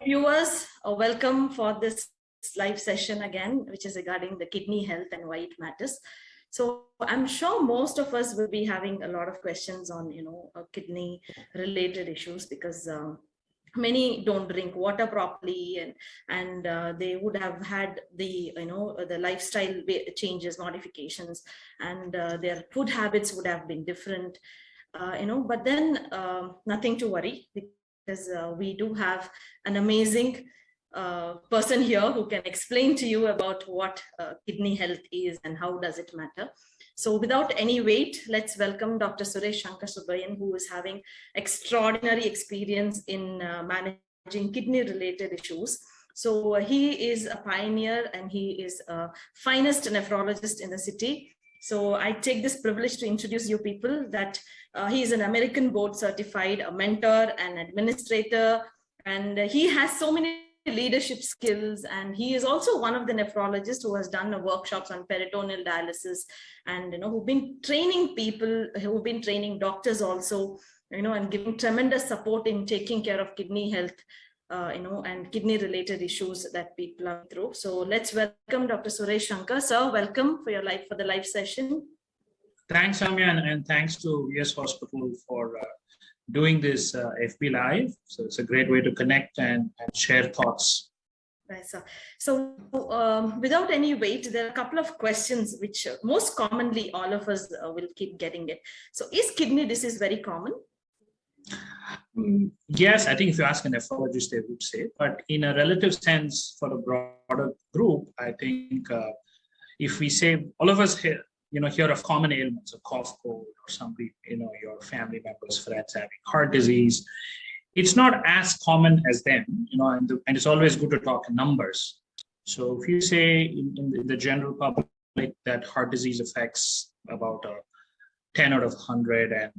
Viewers, welcome for this live session again, which is regarding the kidney health and why it matters. So I'm sure most of us will be having a lot of questions on, kidney related issues because many don't drink water properly and they would have had the lifestyle changes, modifications, and their food habits would have been different, but then nothing to worry because we do have an amazing person here who can explain to you about what kidney health is and how does it matter. So without any wait, let's welcome Dr. Suresh Subbaiyan, who is having extraordinary experience in managing kidney related issues. So he is a pioneer and he is a finest nephrologist in the city. So I take this privilege to introduce you people that he is an American board certified, a mentor, an administrator, and he has so many leadership skills, and he is also one of the nephrologists who has done workshops on peritoneal dialysis, and who've been training people, who've been training doctors also, and giving tremendous support in taking care of kidney health, and kidney related issues that people are through. So let's welcome Dr. Suresh Sankar. Sir, welcome for the live session. Thanks, Amya, and thanks to Yes Hospital for doing this FB Live. So it's a great way to connect and share thoughts. Right, sir. So without any wait, there are a couple of questions which most commonly all of us will keep getting it. So is kidney disease very common? Yes, I think if you ask a nephrologist, they would say, but in a relative sense for the broader group, I think if we say all of us here, hear of common ailments, a cough, cold, or somebody, your family members, friends having heart disease. It's not as common as them, and it's always good to talk in numbers. So if you say in the general public that heart disease affects about 10 out of 100, and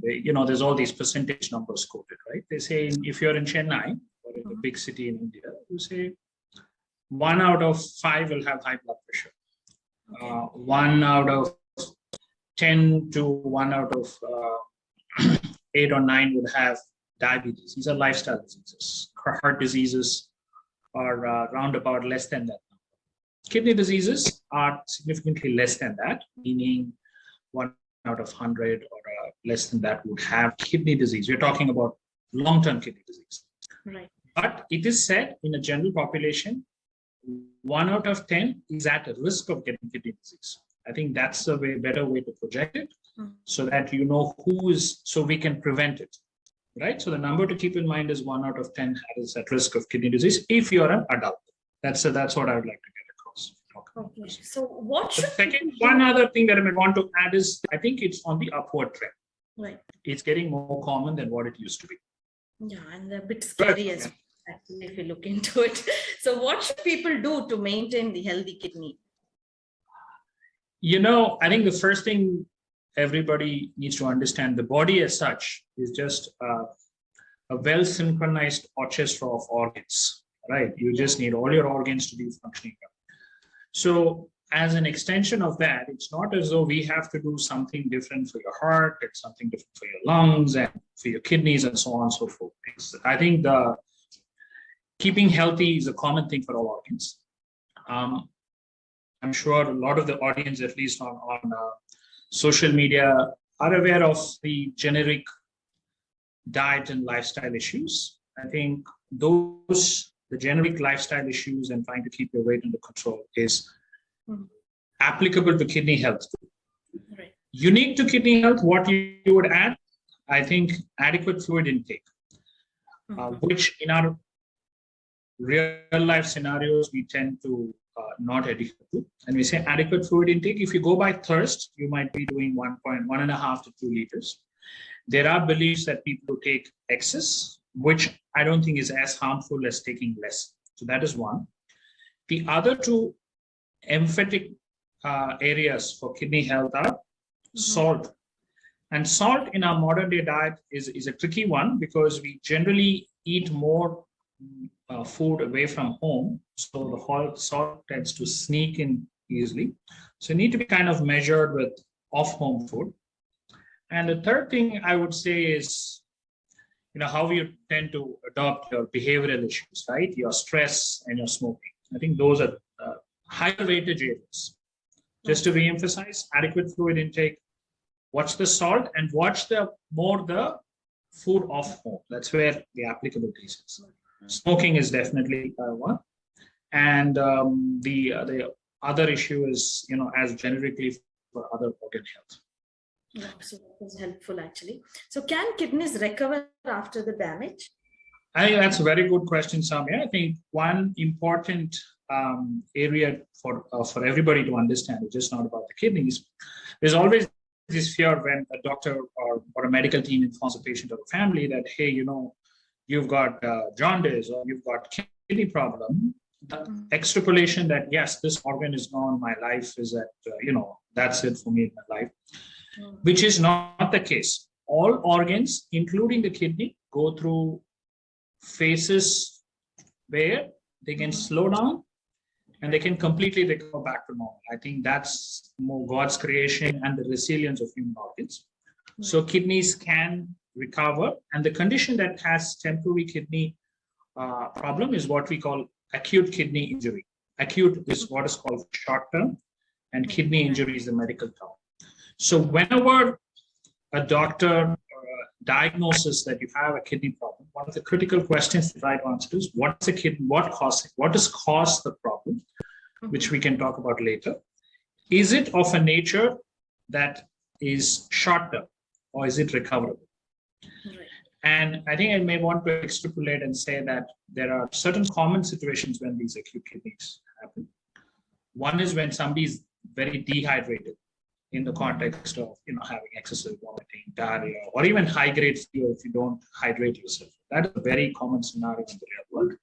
there's all these percentage numbers quoted, right? They say if you're in Chennai or in a big city in India, you say 1 out of 5 will have high blood pressure. Okay. 1 out of 10 to 1 out of 8 or 9 would have diabetes. These are lifestyle diseases. Heart diseases are roundabout less than that. Kidney diseases are significantly less than that, meaning 1 out of 100 or less than that would have kidney disease. We're talking about long-term kidney disease. Right. But it is said in a general population, 1 out of 10 is at risk of getting kidney disease. I think that's a better way to project it, so that who is, so we can prevent it, right? So the number to keep in mind is 1 out of 10 is at risk of kidney disease if you're an adult. That's what I would like to get across. Okay. So what should one other thing that I might want to add is I think it's on the upward trend. Right. It's getting more common than what it used to be. Yeah, and a bit scary as well, actually, if you look into it. So what should people do to maintain the healthy kidney? I think the first thing everybody needs to understand, the body as such is just a well-synchronized orchestra of organs, right? You just need all your organs to be functioning well. So as an extension of that, it's not as though we have to do something different for your heart, it's something different for your lungs and for your kidneys and so on and so forth. I think the keeping healthy is a common thing for all organs. I'm sure a lot of the audience, at least on social media, are aware of the generic diet and lifestyle issues. I think the generic lifestyle issues and trying to keep your weight under control is applicable to kidney health. Right. Unique to kidney health, what you would add, I think adequate fluid intake, which in our real life scenarios, we tend to not adequate to. And we say adequate fluid intake. If you go by thirst, you might be doing 1.5 to 2 liters. There are beliefs that people who take excess, which I don't think is as harmful as taking less. So that is one. The other two emphatic areas for kidney health are salt. And salt in our modern day diet is a tricky one because we generally eat more food away from home. So the salt tends to sneak in easily. So you need to be kind of measured with off-home food. And the third thing I would say is how you tend to adopt your behavioral issues, right? Your stress and your smoking. I think those are higher weightage areas. Just to re-emphasize, adequate fluid intake, watch the salt, and watch the food off home. That's where the applicability is. Smoking is definitely one. And the other issue is, as generically for other organ health. Yeah, so that was helpful actually. So can kidneys recover after the damage? I think that's a very good question, Samya. I think one important area for everybody to understand, it's just not about the kidneys. There's always this fear when a doctor or a medical team informs a patient or a family that, hey, you've got jaundice or you've got kidney problem. The extrapolation that, yes, this organ is gone, my life is at, that's it for me in my life, which is not the case. All organs, including the kidney, go through phases where they can slow down and they can completely recover back to normal. I think that's more God's creation and the resilience of human organs. So kidneys can recover, and the condition that has temporary kidney problem is what we call acute kidney injury. Acute is what is called short term, and kidney injury is the medical term. So whenever a doctor diagnoses that you have a kidney problem, one of the critical questions to try to answer is what's the kidney, what has caused the problem, which we can talk about later. Is it of a nature that is short term, or is it recoverable? Right. And I think I may want to extrapolate and say that there are certain common situations when these acute kidneys happen. One is when somebody is very dehydrated in the context of having excessive vomiting, diarrhea, or even high-grade fever if you don't hydrate yourself. That is a very common scenario in the real world.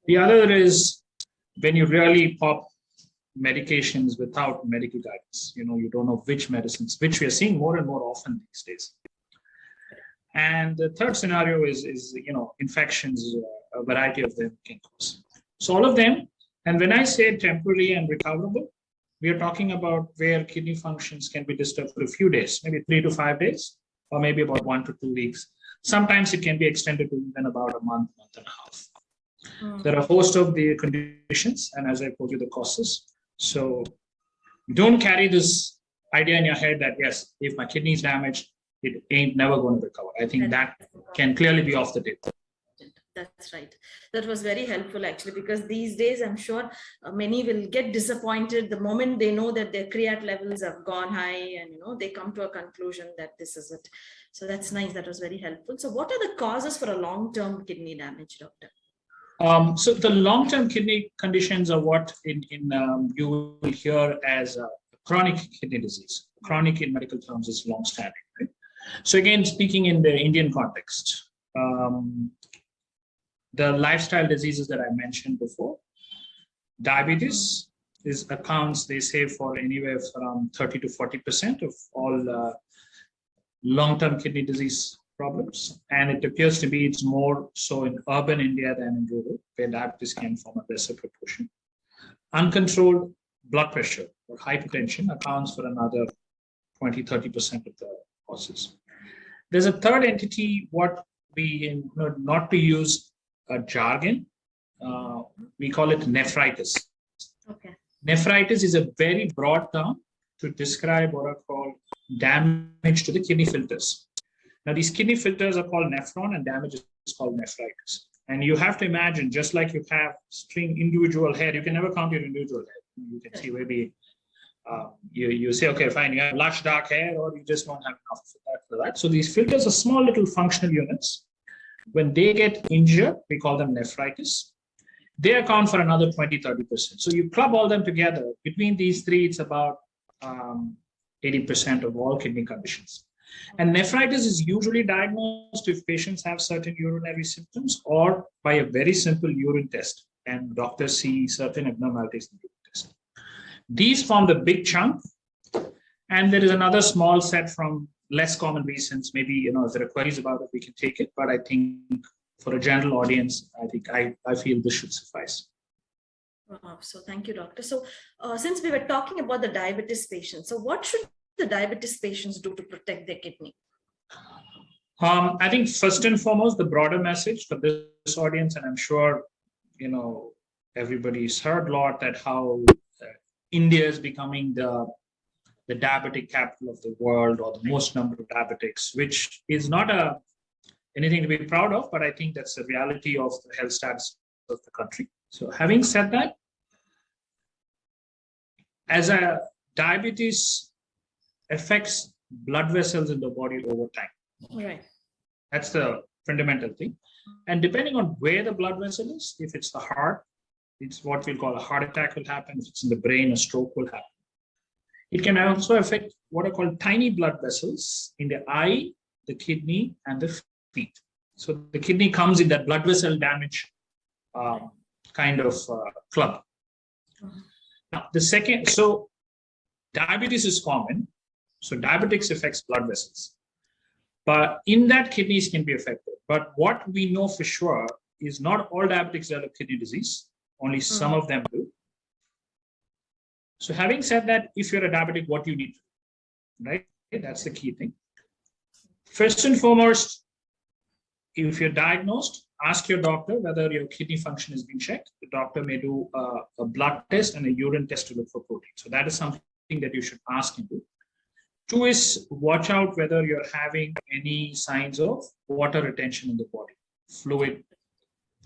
The other is when you really pop medications without medical guidance. You don't know which medicines, which we are seeing more and more often these days. And the third scenario is infections, a variety of them can cause. So all of them, and when I say temporary and recoverable, we are talking about where kidney functions can be disturbed for a few days, maybe 3 to 5 days, or maybe about 1 to 2 weeks. Sometimes it can be extended to even about a month and a half. There are a host of the conditions, and as I told you, the causes. So don't carry this idea in your head that, yes, if my kidney is damaged, it ain't never going to recover. I think that can clearly be off the table. That's right. That was very helpful actually, because these days I'm sure many will get disappointed the moment they know that their creat levels have gone high, and they come to a conclusion that this is it. So that's nice. That was very helpful. So what are the causes for a long-term kidney damage, doctor? So the long-term kidney conditions are what you will hear as chronic kidney disease. Chronic in medical terms is long-standing, right? So again, speaking in the Indian context, the lifestyle diseases that I mentioned before, diabetes accounts, they say, for anywhere from 30 to 40% of all long-term kidney disease problems. And it appears to be it's more so in urban India than in rural, where diabetes can form a lesser proportion. Uncontrolled blood pressure or hypertension accounts for another 20-30% of the causes. There's a third entity, what we, not to use a jargon, we call it nephritis. Okay. Nephritis is a very broad term to describe what are called damage to the kidney filters. Now, these kidney filters are called nephron, and damage is called nephritis. And you have to imagine, just like you have individual hair, you can never count your individual hair. You can see maybe you say, okay, fine, you have lush dark hair, or you just don't have enough for that. So these filters are small little functional units. When they get injured, we call them nephritis. They account for another 20-30%. So you club all them together. Between these three, it's about 80% of all kidney conditions. And nephritis is usually diagnosed if patients have certain urinary symptoms or by a very simple urine test, and doctors see certain abnormalities in the urine test. These form the big chunk, and there is another small set from less common reasons. Maybe, if there are queries about it, we can take it. But I think for a general audience, I feel this should suffice. So thank you, doctor. So since we were talking about the diabetes patients, so what should the diabetes patients do to protect their kidney? I think first and foremost, the broader message for this audience, and I'm sure, everybody's heard a lot that how India is becoming the diabetic capital of the world, or the most number of diabetics, which is not anything to be proud of, but I think that's the reality of the health status of the country. So having said that, as a diabetes affects blood vessels in the body over time. Right. That's the fundamental thing. And depending on where the blood vessel is, if it's the heart, it's what we'll call a heart attack will happen. If it's in the brain, a stroke will happen. It can also affect what are called tiny blood vessels in the eye, the kidney, and the feet. So the kidney comes in that blood vessel damage kind of club. Now, the second, so diabetes is common. So diabetics affects blood vessels. But in that, kidneys can be affected. But what we know for sure is not all diabetics develop kidney disease. Only some of them do. So having said that, if you're a diabetic, what you need to do, right? That's the key thing. First and foremost, if you're diagnosed, ask your doctor whether your kidney function has been checked. The doctor may do a blood test and a urine test to look for protein. So that is something that you should ask him to. Two is watch out whether you're having any signs of water retention in the body, fluid,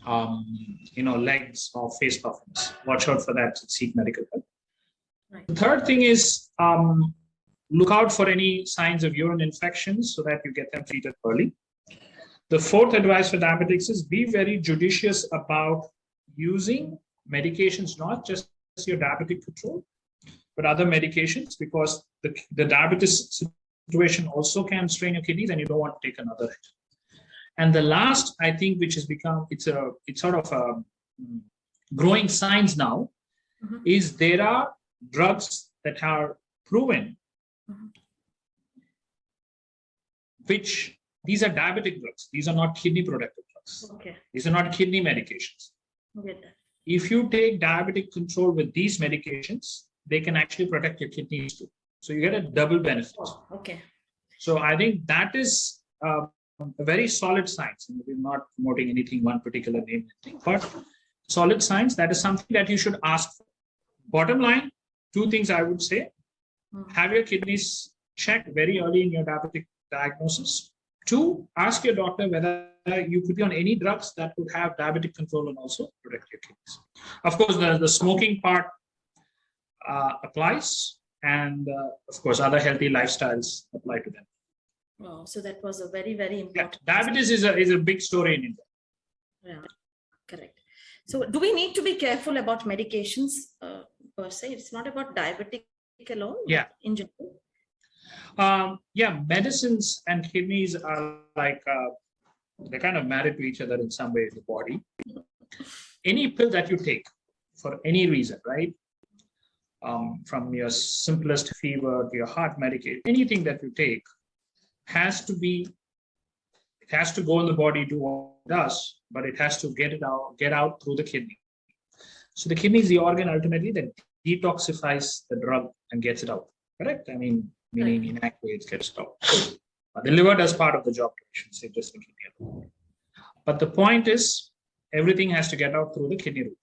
legs or face puffiness. Watch out for that, seek medical help. Right. The third thing is look out for any signs of urine infections so that you get them treated early. The fourth advice for diabetics is be very judicious about using medications, not just your diabetic control, but other medications, because the diabetes situation also can strain your kidneys and you don't want to take another hit. And the last, I think, which has become, it's sort of a growing science now, is there are drugs that are proven, which these are diabetic drugs. These are not kidney protective drugs. Okay. These are not kidney medications. If you take diabetic control with these medications, they can actually protect your kidneys too. So you get a double benefit. Oh, okay. So I think that is a very solid science. We're not promoting anything, one particular name, but solid science, that is something that you should ask for. Bottom line, two things I would say. Have your kidneys checked very early in your diabetic diagnosis. Two, ask your doctor whether you could be on any drugs that would have diabetic control and also protect your kidneys. Of course, the smoking part applies, and of course, other healthy lifestyles apply to them. Wow, so that was a very, very important. Yeah, diabetes is a big story in India. Yeah, correct. So do we need to be careful about medications per se? It's not about diabetic alone, in general? Medicines and kidneys are like, they're kind of married to each other in some way in the body. Any pill that you take for any reason, right? From your simplest fever to your heart medication, anything that you take has to go in the body, do what it does, but it has to get out through the kidney. So the kidney is the organ ultimately that detoxifies the drug and gets it out. Correct? I mean, meaning inactivates, gets it out. The liver does part of the job, I should say, just the kidney. But the point is, everything has to get out through the kidney route.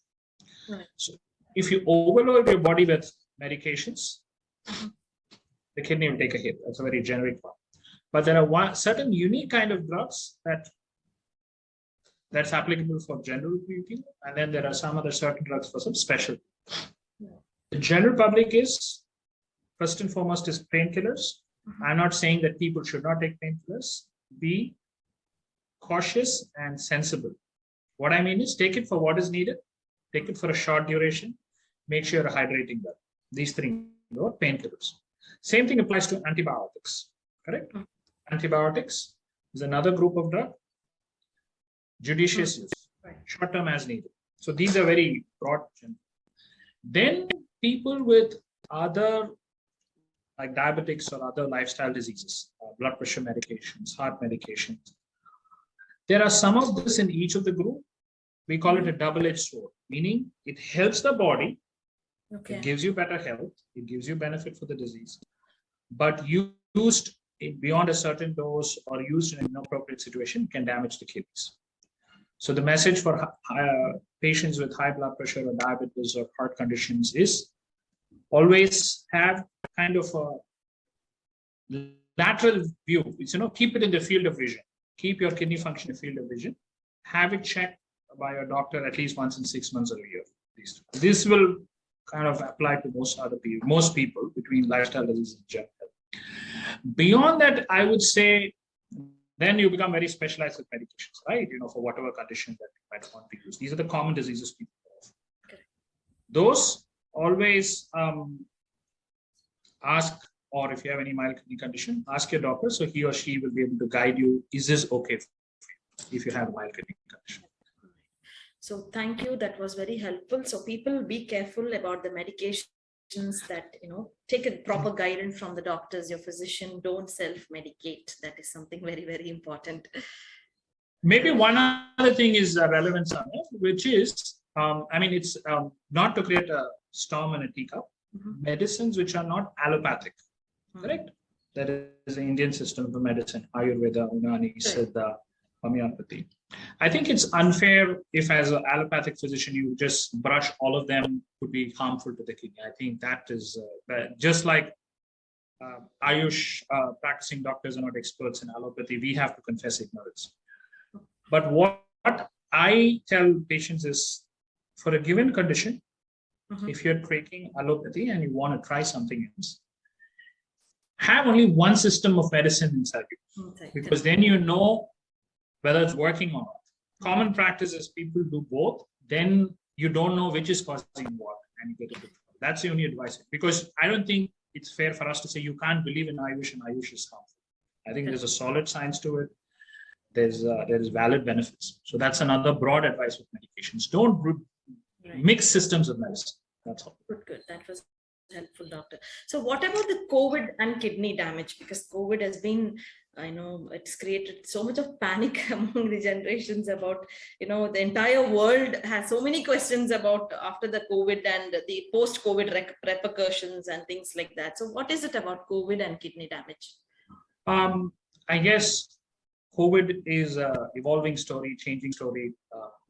Right. So if you overload your body with medications, the kidney will take a hit. That's a very generic one. But there are certain unique kind of drugs that's applicable for general people, and then there are some other certain drugs for some special. The general public is, first and foremost, is painkillers. I'm not saying that people should not take painkillers. Be cautious and sensible. What I mean is take it for what is needed, take it for a short duration, make sure you're hydrating well. These three are painkillers. Same thing applies to antibiotics, correct? Antibiotics is another group of drug. Judicious use, short term as needed. So these are very broad. Then people with other like diabetics or other lifestyle diseases, blood pressure medications, heart medications. There are some of this in each of the group. We call it a double-edged sword, meaning it helps the body. It gives you better health. It gives you benefit for the disease. But used beyond a certain dose or used in an inappropriate situation can damage the kidneys. So the message for patients with high blood pressure or diabetes or heart conditions is always have kind of a lateral view. It's, keep it in the field of vision. Keep your kidney function in the field of vision. Have it checked by your doctor at least once in 6 months or a year. This will kind of apply to most people between lifestyle diseases and general health. Beyond that, I would say then you become very specialized with medications, right? For whatever condition that you might want to use. These are the common diseases people have. Okay. Those always ask, or if you have any mild kidney condition, ask your doctor, so he or she will be able to guide you. Is this okay for you if you have a mild kidney condition? So thank you. That was very helpful. So people be careful about the medications that, take a proper guidance from the doctors, your physician. Don't self-medicate. That is something very, very important. Maybe one other thing is relevant, Sonia, which is, it's not to create a storm in a teacup. Medicines which are not allopathic, correct? That is the Indian system of medicine, Ayurveda, Unani, Siddha, homeopathy. I think it's unfair if as an allopathic physician, you just brush all of them could be harmful to the kidney. I think that is just like Ayush practicing doctors are not experts in allopathy. We have to confess ignorance. But what I tell patients is for a given condition, if you're taking allopathy and you want to try something else, have only one system of medicine inside you, because then you know whether it's working or not. Common practice is people do both, then you don't know which is causing what, and you get into trouble. That's the only advice. Because I don't think it's fair for us to say you can't believe in Ayush and Ayush is harmful. I think there's a solid science to it. There is valid benefits. So that's another broad advice with medications. Don't mix systems of medicine. That's all. Good. That was helpful, doctor. So what about the COVID and kidney damage? Because COVID has been, I know it's created so much of panic among the generations about, the entire world has so many questions about after the COVID and the post-COVID repercussions and things like that. So what is it about COVID and kidney damage? I guess COVID is an evolving story, changing story.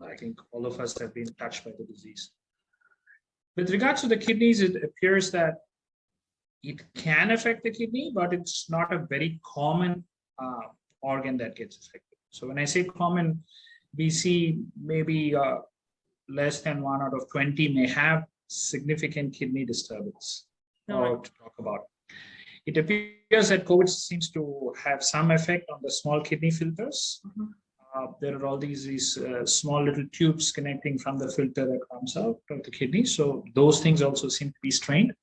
I think all of us have been touched by the disease. With regards to the kidneys, it appears that it can affect the kidney, but it's not a very common organ that gets affected. So when I say common, we see maybe less than 1 out of 20 may have significant kidney disturbance or to talk about. It appears that COVID seems to have some effect on the small kidney filters. There are all these small little tubes connecting from the filter that comes out of the kidney. So those things also seem to be strained.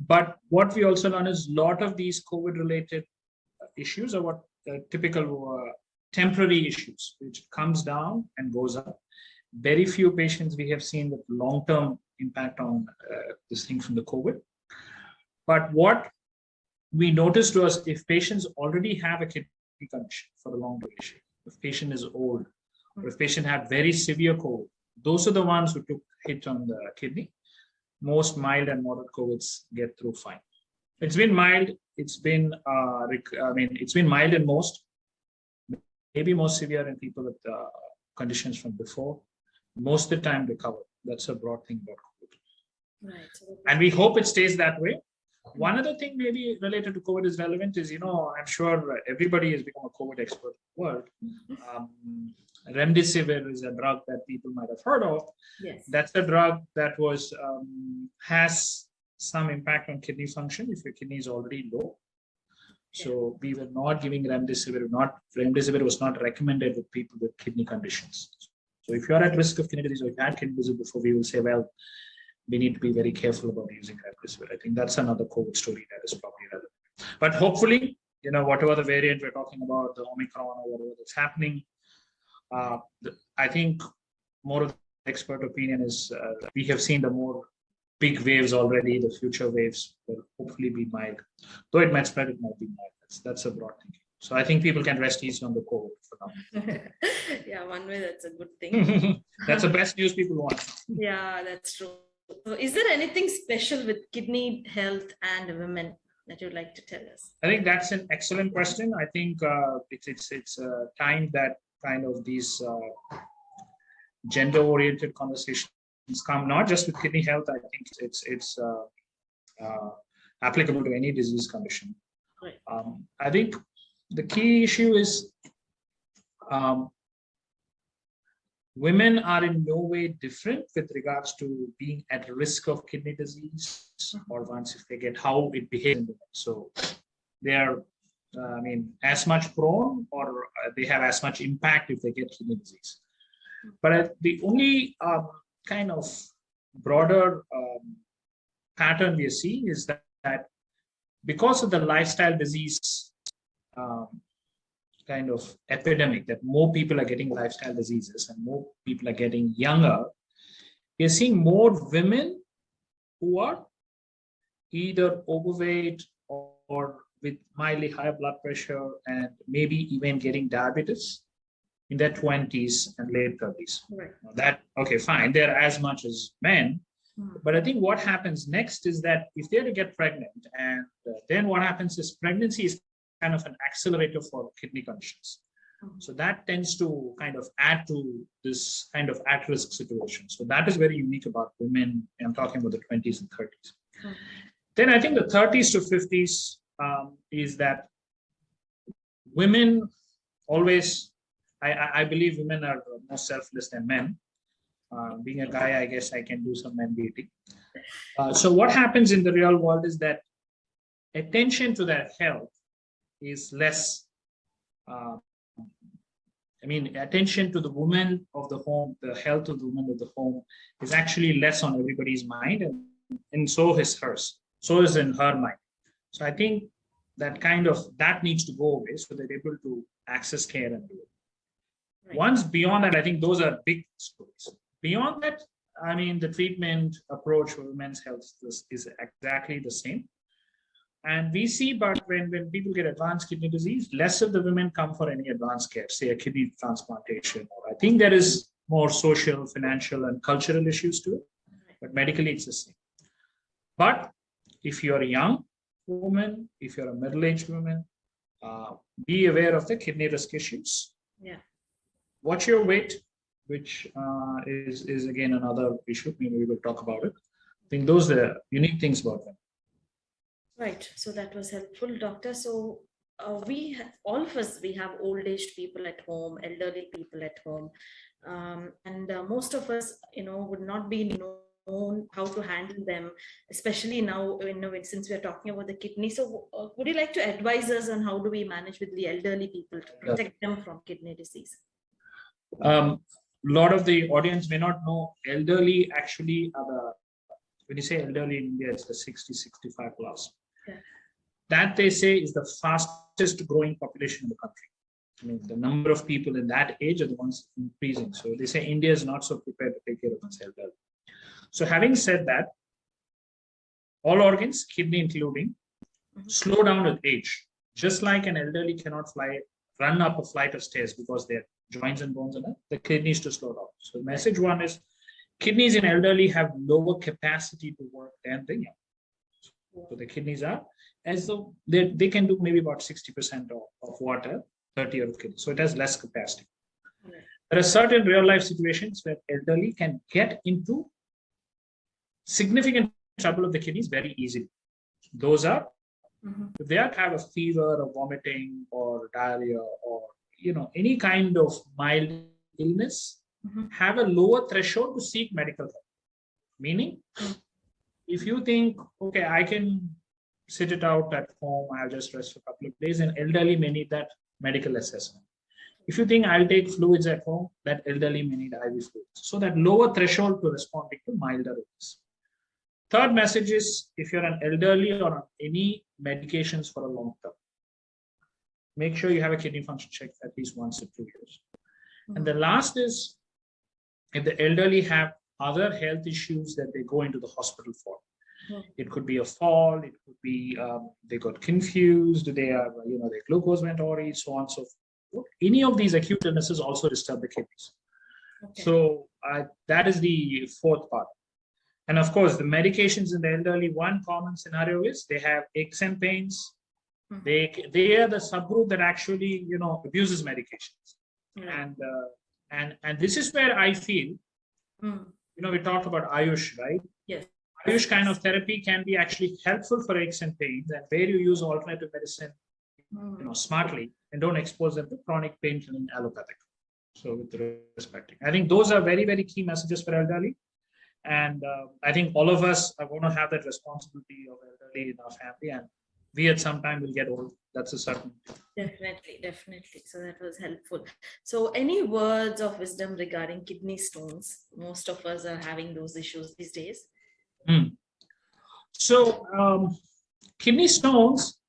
But what we also learn is a lot of these COVID-related issues are what typical temporary issues, which comes down and goes up. Very few patients we have seen with long-term impact on this thing from the COVID. But what we noticed was if patients already have a kidney condition for a long duration, if patient is old, or if patient had very severe COVID, those are the ones who took hit on the kidney. Most mild and moderate COVIDs get through fine. It's been mild. It's been, it's been mild in most, maybe most severe in people with conditions from before. Most of the time recover. That's a broad thing about COVID. Right. And we hope it stays that way. One other thing maybe related to COVID is relevant is, I'm sure everybody has become a COVID expert in the world. Remdesivir is a drug that people might have heard of. Yes. That's a drug that was has some impact on kidney function if your kidney is already low. So we were not giving remdesivir. Remdesivir was not recommended with people with kidney conditions. So if you are at risk of kidney disease or you had kidney disease before, we will say, well, we need to be very careful about using remdesivir. I think that's another COVID story that is probably relevant. But hopefully, whatever the variant we're talking about, the Omicron or whatever that's happening, I think more of the expert opinion is we have seen the more big waves already. The future waves will hopefully be mild. Though it might spread, it might be mild. That's a broad thinking. So I think people can rest easy on the COVID for now. Yeah, one way that's a good thing. That's the best news people want. Yeah, that's true. So is there anything special with kidney health and women? that you'd like to tell us? I think that's an excellent question. I think it's a time that kind of these gender-oriented conversations come, not just with kidney health. I think it's applicable to any disease condition. Right. I think the key issue is women are in no way different with regards to being at risk of kidney disease, or once if they get how it behaves in women. So they are, as much prone, or they have as much impact if they get kidney disease. But the only kind of broader pattern we are seeing is that because of the lifestyle disease kind of epidemic, that more people are getting lifestyle diseases and more people are getting younger, we're seeing more women who are either overweight or with mildly higher blood pressure and maybe even getting diabetes in their 20s and late 30s. Right. That, okay, fine, they're as much as men. But I think what happens next is that if they're to get pregnant, and then what happens is pregnancy is kind of an accelerator for kidney conditions. So that tends to kind of add to this kind of at-risk situation. So that is very unique about women. I'm talking about the 20s and 30s. Then I think the 30s to 50s is that women always, I believe women are more selfless than men. Being a guy, I guess I can do some men dating. So what happens in the real world is that attention to their health is less. Attention to the woman of the home, the health of the woman of the home is actually less on everybody's mind, and so is hers. So is in her mind. So I think that needs to go away so they're able to access care and do it. Right. Once beyond that, I think those are big stories. Beyond that, the treatment approach for women's health is exactly the same. And we see, but when people get advanced kidney disease, less of the women come for any advanced care, say a kidney transplantation. Or I think there is more social, financial, and cultural issues to it. But medically, it's the same. But if you're a young woman, if you're a middle-aged woman, be aware of the kidney risk issues. Yeah. Watch your weight, which is again another issue. Maybe we will talk about it. I think those are the unique things about them. Right. So that was helpful, doctor. So we have old aged people at home, elderly people at home, and most of us, would not be known how to handle them, especially now, since we are talking about the kidney. So would you like to advise us on how do we manage with the elderly people to protect them from kidney disease? A lot of the audience may not know elderly actually are when you say elderly in India, it's the 60, 65 plus. Yeah. That they say is the fastest growing population in the country. The number of people in that age are the ones increasing. So they say India is not so prepared to take care of its elderly. So having said that, all organs, kidney including, slow down with age. Just like an elderly cannot run up a flight of stairs because their joints and bones are not, the kidneys to slow down. So the message one is kidneys in elderly have lower capacity to work than the young. So the kidneys are as though they can do maybe about 60% of what a 30-year-old kidney. So it has less capacity. There are certain real life situations where elderly can get into significant trouble of the kidneys very easily. Those are if they have a fever or vomiting or diarrhea or any kind of mild illness, have a lower threshold to seek medical help. Meaning, if you think, okay, I can sit it out at home, I'll just rest for a couple of days, and elderly may need that medical assessment. If you think I'll take fluids at home, that elderly may need IV fluids. So that lower threshold to responding to milder illness. Third message is, if you're an elderly or on any medications for a long term, make sure you have a kidney function check at least once in 2 years. And the last is, if the elderly have other health issues that they go into the hospital for. It could be a fall, it could be they got confused, they are, their glucose went already, so on and so forth. Any of these acute illnesses also disturb the kidneys. Okay. So that is the fourth part. And of course, the medications in the elderly, one common scenario is they have aches and pains. They are the subgroup that actually, abuses medications. And this is where I feel, we talked about Ayush, right? Yes. Ayush kind of therapy can be actually helpful for aches and pains, and where you use alternative medicine, smartly, and don't expose them to chronic pain in allopathic. So with respect, I think those are very, very key messages for elderly. And I think all of us are going to have that responsibility of elderly in our family, and we at some time will get old. That's a certain. Definitely. So that was helpful. So any words of wisdom regarding kidney stones? Most of us are having those issues these days. So kidney stones,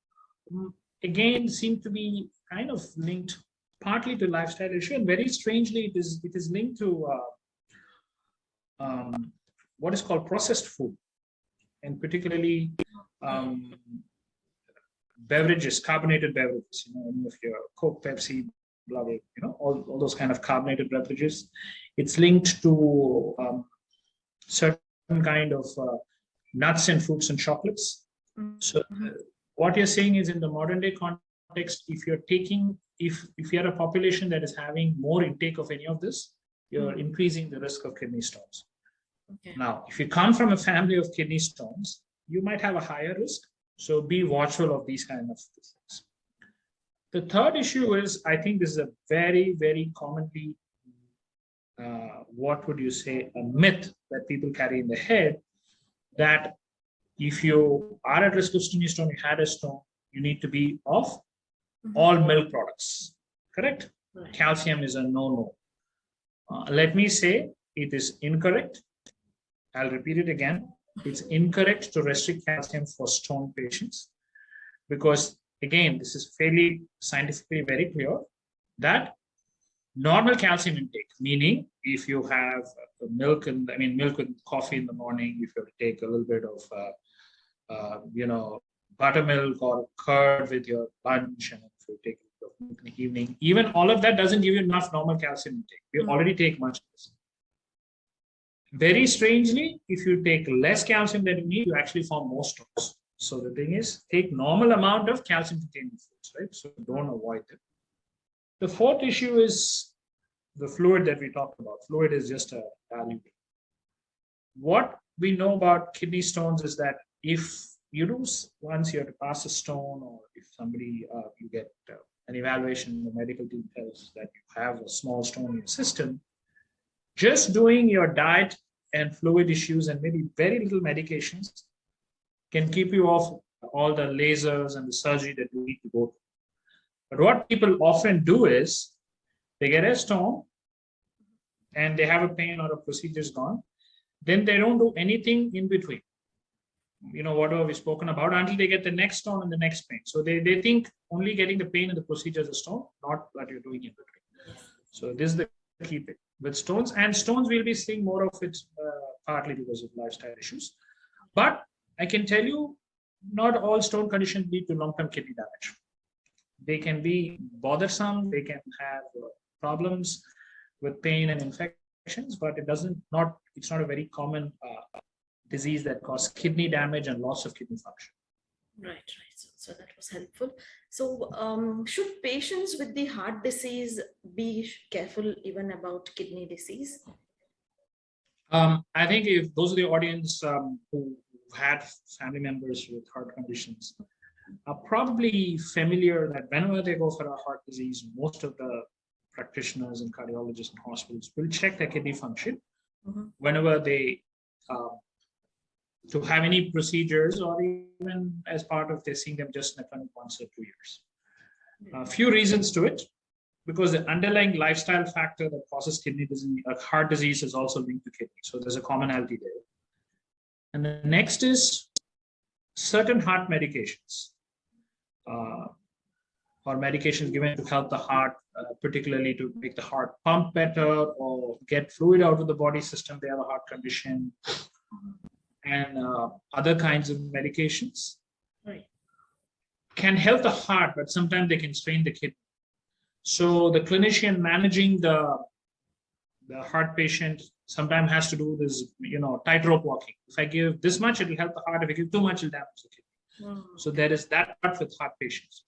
again, seem to be kind of linked partly to lifestyle issue, and very strangely, it is linked to what is called processed food, and particularly beverages, carbonated beverages. Any of your Coke, Pepsi, blah blah. All those kind of carbonated beverages. It's linked to certain kind of nuts and fruits and chocolates. So what you're saying is, in the modern day context, if you're a population that is having more intake of any of this, you're increasing the risk of kidney stones. Okay. Now, if you come from a family of kidney stones, you might have a higher risk. So be watchful of these kind of things. The third issue is, I think this is a very, very commonly, what would you say, a myth that people carry in their head, that if you are at risk of kidney stone, you had a stone, you need to be off all milk products. Correct? Right. Calcium is a no-no. Let me say it is incorrect. I'll repeat it again. It's incorrect to restrict calcium for stone patients, because again, this is fairly scientifically very clear that normal calcium intake, meaning if you have milk with coffee in the morning, if you take a little bit of buttermilk or curd with your lunch, and if you take it in the evening, even all of that doesn't give you enough normal calcium intake. You already take much less. Very strangely, if you take less calcium than you need, you actually form more stones. So the thing is, take normal amount of calcium-containing foods, right? So don't avoid it. The fourth issue is the fluid that we talked about. Fluid is just a value. What we know about kidney stones is that if you lose, once you have to pass a stone, or if somebody, you get an evaluation, the medical team tells that you have a small stone in your system, just doing your diet and fluid issues and maybe very little medications can keep you off all the lasers and the surgery that you need to go through. But what people often do is they get a stone and they have a pain or a procedure's gone. Then they don't do anything in between, whatever we've spoken about, until they get the next stone and the next pain. So they think only getting the pain and the procedure is a stone, not what you're doing in between. So this is the key thing with stones. And stones, we'll be seeing more of it partly because of lifestyle issues. But I can tell you, not all stone conditions lead to long-term kidney damage. They can be bothersome. They can have problems with pain and infections, but it's not a very common disease that causes kidney damage and loss of kidney function. Right. So that was helpful. So should patients with the heart disease be careful even about kidney disease? I think if those are the audience who had family members with heart conditions are probably familiar that whenever they go for a heart disease, most of the practitioners and cardiologists and hospitals will check their kidney function whenever they to have any procedures, or even as part of their seeing them just in a clinic once or 2 years. A few reasons to it, because the underlying lifestyle factor that causes kidney disease, heart disease, is also linked to kidney. So there's a commonality there. And the next is certain heart medications, or medications given to help the heart, particularly to make the heart pump better or get fluid out of the body system. They have a heart condition, and other kinds of medications can help the heart, but sometimes they can strain the kidney. So the clinician managing the heart patient sometimes has to do this, tightrope walking. If I give this much, it will help the heart. If I give too much, it will damage the kidney. So there is that part with heart patients.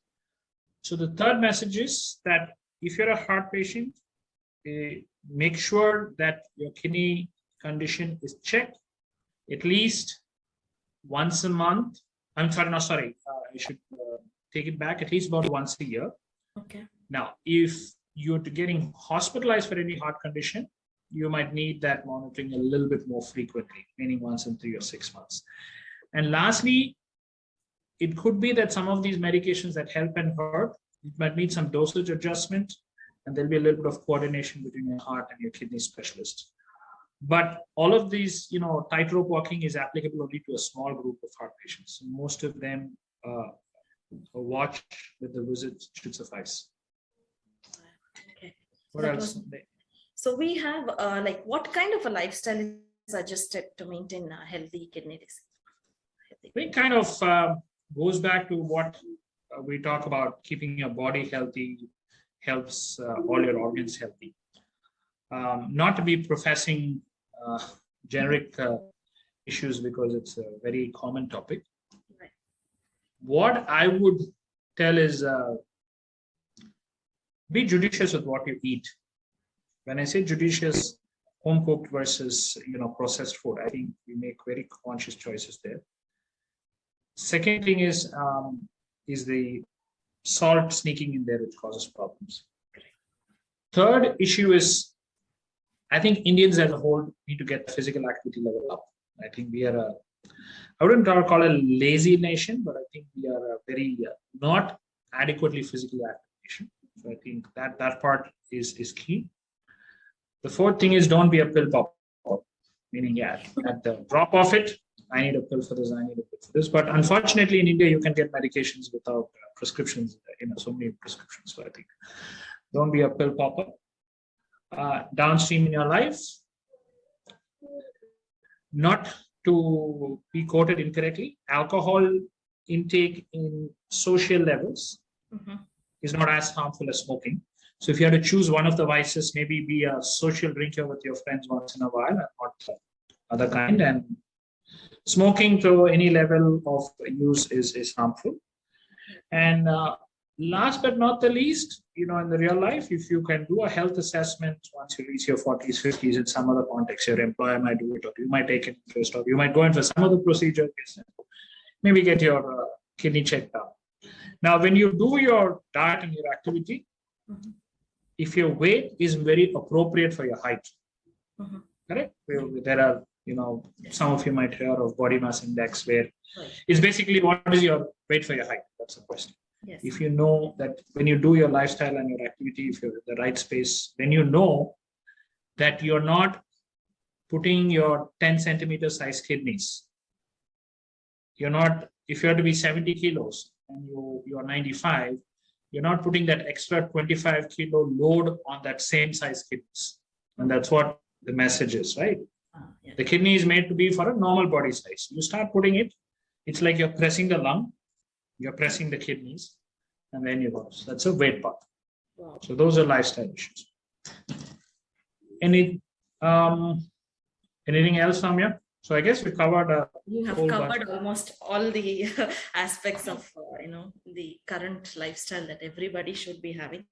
So the third message is that if you're a heart patient, make sure that your kidney condition is checked at least once a month. I should take it back, at least about once a year. Okay. Now, if you're getting hospitalized for any heart condition, you might need that monitoring a little bit more frequently, meaning once in 3 or 6 months. And lastly, it could be that some of these medications that help and hurt, it might need some dosage adjustment, and there'll be a little bit of coordination between your heart and your kidney specialist. But all of these, tightrope walking is applicable only to a small group of heart patients. Most of them, a watch with the visit should suffice. Okay. What else? So we have what kind of a lifestyle is suggested to maintain a healthy kidney disease? It kind of goes back to what we talk about: keeping your body healthy helps all your organs healthy. Not to be professing generic issues, because it's a very common topic. Right. What I would tell is be judicious with what you eat. When I say judicious, home cooked versus processed food, I think we make very conscious choices there. Second thing is the salt sneaking in there, which causes problems. Third issue is, I think Indians as a whole need to get the physical activity level up. I think we are I wouldn't call it a lazy nation, but I think we are a very not adequately physically active nation. So I think that part is key. The fourth thing is, don't be a pill popper, meaning at the drop of it, I need a pill for this, I need a pill for this. But unfortunately, in India, you can get medications without prescriptions, so many prescriptions. So I think don't be a pill popper. Downstream in your life, not to be quoted incorrectly, alcohol intake in social levels is not as harmful as smoking. So if you have to choose one of the vices, maybe be a social drinker with your friends once in a while and not other kind. And smoking to any level of use is harmful. And last but not the least, in the real life, if you can do a health assessment once you reach your 40s, 50s in some other context, your employer might do it, or you might take an interest, or you might go in for some other procedure, maybe get your kidney checked out. Now, when you do your diet and your activity, if your weight is very appropriate for your height, correct? There are, some of you might hear of body mass index, where it's basically what is your weight for your height? That's the question. Yes. If you know that when you do your lifestyle and your activity, if you're in the right space, then you know that you're not putting your 10 centimeter size kidneys. You're not, if you have to be 70 kilos and you're 95, you're not putting that extra 25 kilo load on that same size kidneys. And that's what the message is, right? Yeah. The kidney is made to be for a normal body size. You start putting it, it's like you're pressing the lung, you're pressing the kidneys, and then you go. So that's a weight part. Wow. So those are lifestyle issues. Anything else, Samya? So I guess we covered. You have covered almost all the aspects of the current lifestyle that everybody should be having.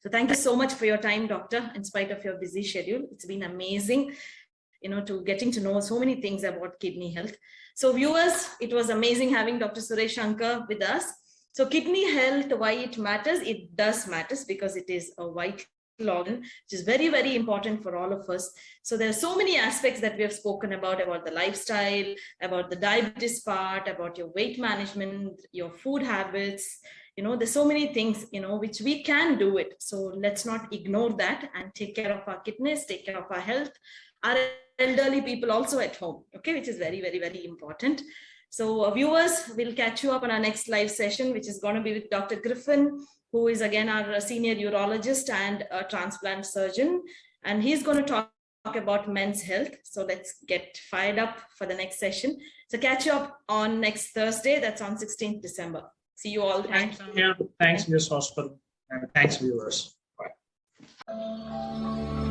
So thank you so much for your time, Doctor. In spite of your busy schedule, it's been amazing, to getting to know so many things about kidney health. So viewers, it was amazing having Dr. Suresh Sankar with us. So kidney health, why it matters? It does matters because it is a vital organ, which is very, very important for all of us. So there are so many aspects that we have spoken about the lifestyle, about the diabetes part, about your weight management, your food habits. There's so many things, which we can do it. So let's not ignore that and take care of our kidneys, take care of our health, our elderly people also at home, okay, which is very, very, very important. So viewers, we'll catch you up on our next live session, which is going to be with Dr. Griffin, who is again our senior urologist and a transplant surgeon. And he's going to talk about men's health. So let's get fired up for the next session. So catch you up on next Thursday. That's on 16th December. See you all. Thanks, Samya. Thanks, Miss Hospital. And thanks, viewers. Bye.